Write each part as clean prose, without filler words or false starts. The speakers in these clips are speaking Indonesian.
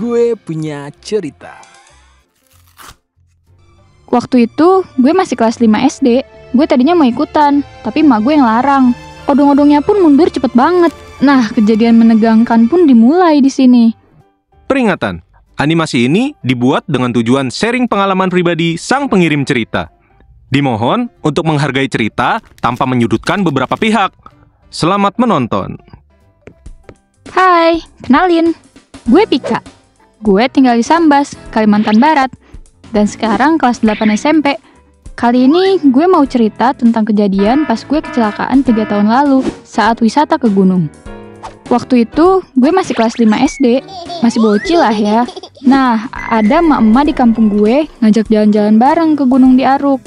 Gue punya cerita. Waktu itu, gue masih kelas 5 SD. Gue tadinya mau ikutan, tapi emak gue yang larang. Odong-odongnya pun mundur cepet banget. Nah, kejadian menegangkan pun dimulai di sini. Peringatan, animasi ini dibuat dengan tujuan sharing pengalaman pribadi sang pengirim cerita. Dimohon untuk menghargai cerita tanpa menyudutkan beberapa pihak. Selamat menonton. Hai, kenalin. Gue Pika. Gue tinggal di Sambas, Kalimantan Barat. Dan sekarang kelas 8 SMP. Kali ini gue mau cerita tentang kejadian pas gue kecelakaan 3 tahun lalu saat wisata ke gunung. Waktu itu gue masih kelas 5 SD, masih bocil lah ya. Nah, ada emak-emak di kampung gue ngajak jalan-jalan bareng ke Gunung di Aruk.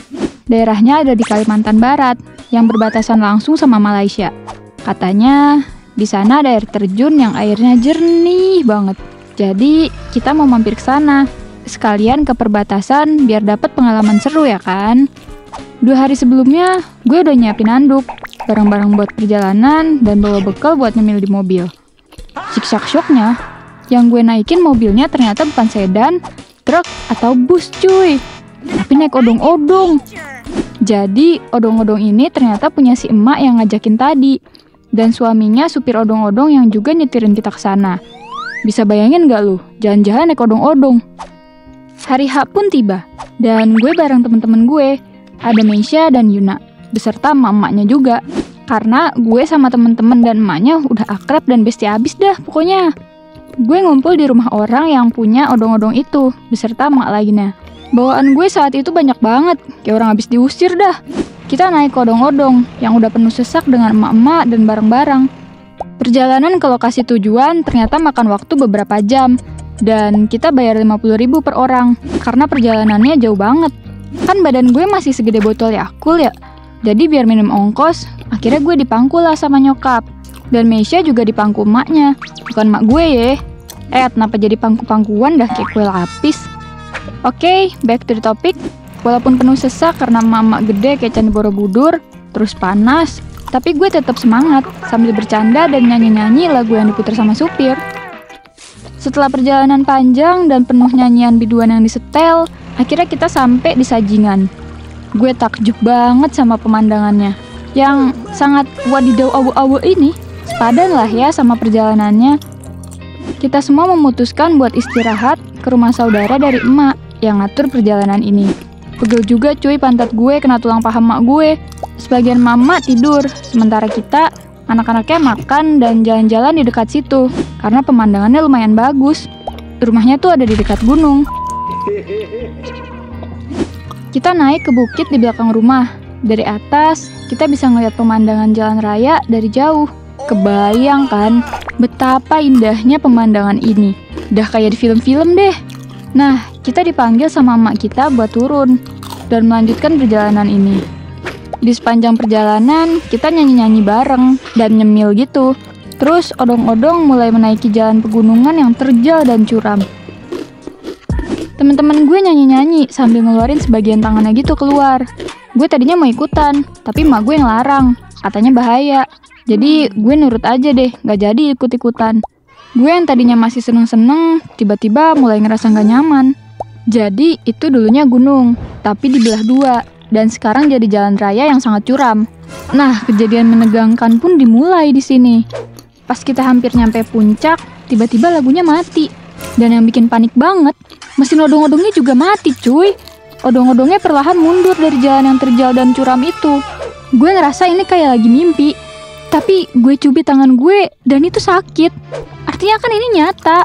Daerahnya ada di Kalimantan Barat, yang berbatasan langsung sama Malaysia. Katanya, di sana ada air terjun yang airnya jernih banget. Jadi, kita mau mampir ke sana. Sekalian ke perbatasan biar dapat pengalaman seru ya kan. 2 hari sebelumnya gue udah nyiapin handuk, barang-barang buat perjalanan, dan bawa bekal buat nyemil di mobil. Syok-syoknya, yang gue naikin mobilnya ternyata bukan sedan, truk, atau bus cuy, tapi naik odong-odong. Jadi odong-odong ini ternyata punya si emak yang ngajakin tadi, dan suaminya supir odong-odong yang juga nyetirin kita ke sana. Bisa bayangin gak lu, jalan-jalan naik odong-odong? Hari H pun tiba, dan gue bareng temen-temen gue, ada Meisha dan Yuna, beserta emak-emaknya juga. Karena gue sama temen-temen dan emaknya udah akrab dan bestie abis dah pokoknya. Gue ngumpul di rumah orang yang punya odong-odong itu, beserta emak lainnya. Bawaan gue saat itu banyak banget, kayak orang habis diusir dah. Kita naik ke odong-odong, yang udah penuh sesak dengan emak-emak dan barang-barang. Perjalanan ke lokasi tujuan ternyata makan waktu beberapa jam. Dan kita bayar 50.000 per orang, karena perjalanannya jauh banget. Kan badan gue masih segede botol Yakult ya. Jadi biar minim ongkos, akhirnya gue dipangku lah sama nyokap. Dan Meisha juga dipangku emaknya, bukan emak gue ya. Kenapa jadi pangku-pangkuan dah kayak kue lapis? Oke, back to the topic. Walaupun penuh sesak karena emak-emak gede kayak Candi Borobudur, terus panas, tapi gue tetap semangat sambil bercanda dan nyanyi-nyanyi lagu yang diputar sama supir. Setelah perjalanan panjang dan penuh nyanyian biduan yang disetel, akhirnya kita sampai di Sajingan. Gue takjub banget sama pemandangannya, yang sangat wadidau awu-awu ini. Sepadan lah ya sama perjalanannya. Kita semua memutuskan buat istirahat ke rumah saudara dari emak yang ngatur perjalanan ini. Pegel juga cuy pantat gue kena tulang paha emak gue. Sebagian mama tidur, sementara kita anak-anaknya makan dan jalan-jalan di dekat situ, karena pemandangannya lumayan bagus. Rumahnya tuh ada di dekat gunung. Kita naik ke bukit di belakang rumah. Dari atas, kita bisa ngeliat pemandangan jalan raya dari jauh. Kebayang kan, betapa indahnya pemandangan ini. Udah kayak di film-film deh. Nah, kita dipanggil sama emak kita buat turun dan melanjutkan perjalanan ini. Di sepanjang perjalanan, kita nyanyi-nyanyi bareng dan nyemil gitu. Terus odong-odong mulai menaiki jalan pegunungan yang terjal dan curam. Temen-temen gue nyanyi-nyanyi sambil ngeluarin sebagian tangannya gitu keluar. Gue tadinya mau ikutan, tapi emak gue yang larang. Katanya bahaya. Jadi gue nurut aja deh, gak jadi ikut-ikutan. Gue yang tadinya masih seneng-seneng, tiba-tiba mulai ngerasa gak nyaman. Jadi itu dulunya gunung, tapi dibelah 2. Dan sekarang jadi jalan raya yang sangat curam. Nah, kejadian menegangkan pun dimulai di sini. Pas kita hampir nyampe puncak, tiba-tiba lagunya mati. Dan yang bikin panik banget, mesin odong-odongnya juga mati cuy. Odong-odongnya perlahan mundur dari jalan yang terjal dan curam itu. Gue ngerasa ini kayak lagi mimpi. Tapi gue cubit tangan gue dan itu sakit. Artinya kan ini nyata.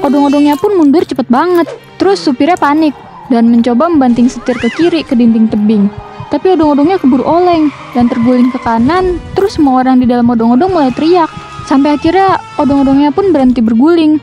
Odong-odongnya pun mundur cepet banget. Terus supirnya panik dan mencoba membanting setir ke kiri ke dinding tebing. Tapi odong-odongnya keburu oleng dan terguling ke kanan. Terus semua orang di dalam odong-odong mulai teriak. Sampai akhirnya odong-odongnya pun berhenti berguling.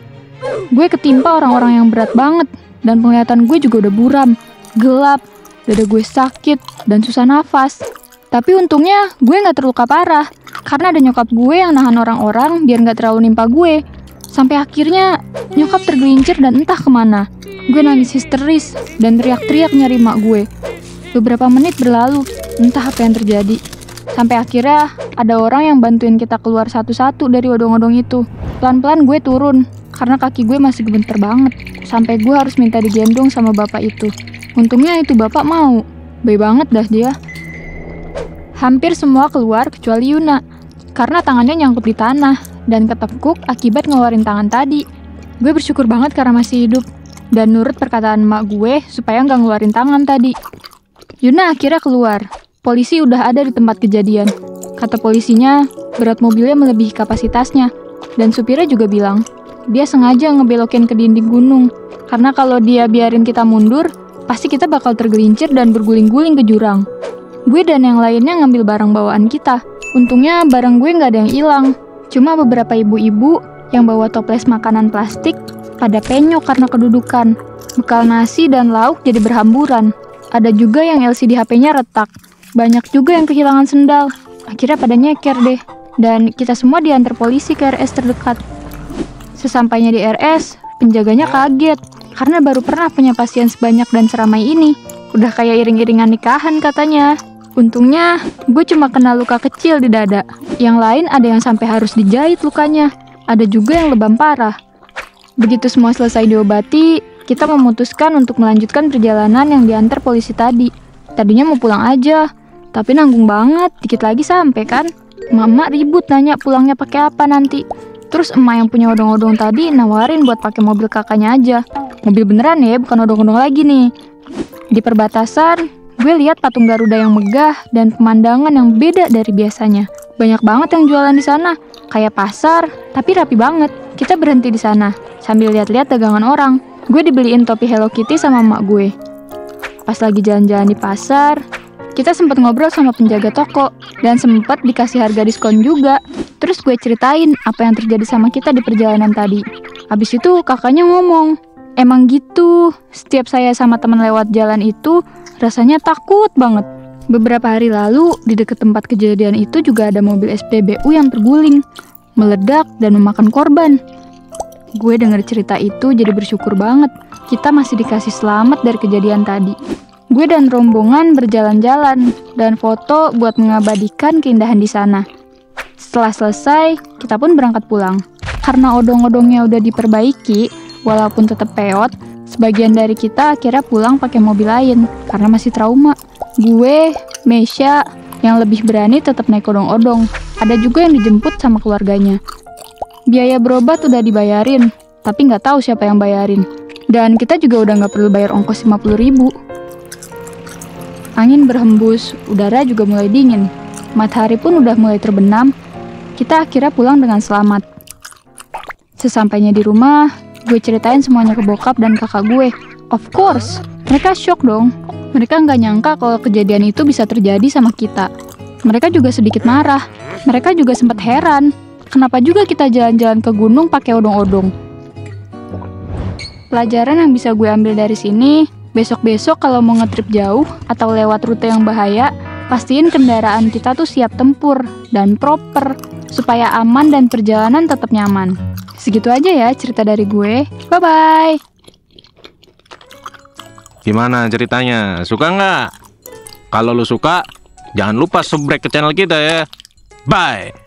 Gue ketimpa orang-orang yang berat banget. Dan penglihatan gue juga udah buram, gelap, dada gue sakit dan susah nafas. Tapi untungnya gue gak terluka parah. Karena ada nyokap gue yang nahan orang-orang biar gak terlalu nimpa gue. Sampai akhirnya nyokap tergelincir dan entah kemana. Gue nangis histeris dan teriak-teriak nyari mak gue. Beberapa menit berlalu, entah apa yang terjadi. Sampai akhirnya ada orang yang bantuin kita keluar satu-satu dari odong-odong itu. Pelan-pelan gue turun, karena kaki gue masih gemeter banget. Sampai gue harus minta digendong sama bapak itu. Untungnya itu bapak mau. Baik banget dah dia. Hampir semua keluar kecuali Yuna, karena tangannya nyangkut di tanah dan ketekuk akibat ngeluarin tangan tadi. Gue bersyukur banget karena masih hidup dan nurut perkataan emak gue supaya nggak ngeluarin tangan tadi. Yuna akhirnya keluar. Polisi udah ada di tempat kejadian. Kata polisinya, berat mobilnya melebihi kapasitasnya. Dan supirnya juga bilang, dia sengaja ngebelokin ke dinding gunung. Karena kalau dia biarin kita mundur, pasti kita bakal tergelincir dan berguling-guling ke jurang. Gue dan yang lainnya ngambil barang bawaan kita. Untungnya barang gue nggak ada yang hilang. Cuma beberapa ibu-ibu yang bawa toples makanan plastik pada penyok karena kedudukan. Bekal nasi dan lauk jadi berhamburan. Ada juga yang LCD HP-nya retak. Banyak juga yang kehilangan sendal. Akhirnya pada nyeker deh. Dan kita semua diantar polisi ke RS terdekat. Sesampainya di RS, penjaganya kaget. Karena baru pernah punya pasien sebanyak dan seramai ini. Udah kayak iring-iringan nikahan katanya. Untungnya, gue cuma kena luka kecil di dada. Yang lain ada yang sampai harus dijahit lukanya. Ada juga yang lebam parah. Begitu semua selesai diobati, kita memutuskan untuk melanjutkan perjalanan yang diantar polisi tadi. Tadinya mau pulang aja, tapi nanggung banget, dikit lagi sampai kan. Mama ribut nanya pulangnya pakai apa nanti. Terus emak yang punya odong-odong tadi nawarin buat pakai mobil kakaknya aja. Mobil beneran ya, bukan odong-odong lagi nih. Di perbatasan, gue lihat patung Garuda yang megah dan pemandangan yang beda dari biasanya. Banyak banget yang jualan di sana. Kayak pasar, tapi rapi banget. Kita berhenti di sana, sambil lihat-lihat dagangan orang. Gue dibeliin topi Hello Kitty sama emak gue. Pas lagi jalan-jalan di pasar, kita sempat ngobrol sama penjaga toko, dan sempat dikasih harga diskon juga. Terus gue ceritain apa yang terjadi sama kita di perjalanan tadi. Habis itu kakaknya ngomong, emang gitu, setiap saya sama teman lewat jalan itu, rasanya takut banget. Beberapa hari lalu, di dekat tempat kejadian itu juga ada mobil SPBU yang terguling, meledak dan memakan korban. Gue denger cerita itu jadi bersyukur banget. Kita masih dikasih selamat dari kejadian tadi. Gue dan rombongan berjalan-jalan dan foto buat mengabadikan keindahan di sana. Setelah selesai, kita pun berangkat pulang. Karena odong-odongnya udah diperbaiki, walaupun tetap peot, sebagian dari kita akhirnya pulang pakai mobil lain karena masih trauma. Gue, Mesya, yang lebih berani tetap naik odong-odong. Ada juga yang dijemput sama keluarganya. Biaya berobat udah dibayarin, tapi nggak tahu siapa yang bayarin. Dan kita juga udah nggak perlu bayar ongkos 50.000. Angin berhembus, udara juga mulai dingin. Matahari pun udah mulai terbenam. Kita akhirnya pulang dengan selamat. Sesampainya di rumah, gue ceritain semuanya ke bokap dan kakak gue. Of course, mereka shock dong. Mereka nggak nyangka kalau kejadian itu bisa terjadi sama kita. Mereka juga sedikit marah. Mereka juga sempat heran. Kenapa juga kita jalan-jalan ke gunung pakai odong-odong? Pelajaran yang bisa gue ambil dari sini, besok-besok kalau mau ngetrip jauh atau lewat rute yang bahaya, pastiin kendaraan kita tuh siap tempur dan proper, supaya aman dan perjalanan tetap nyaman. Segitu aja ya cerita dari gue. Bye-bye! Gimana ceritanya? Suka nggak? Kalau lu suka, jangan lupa subscribe ke channel kita ya. Bye!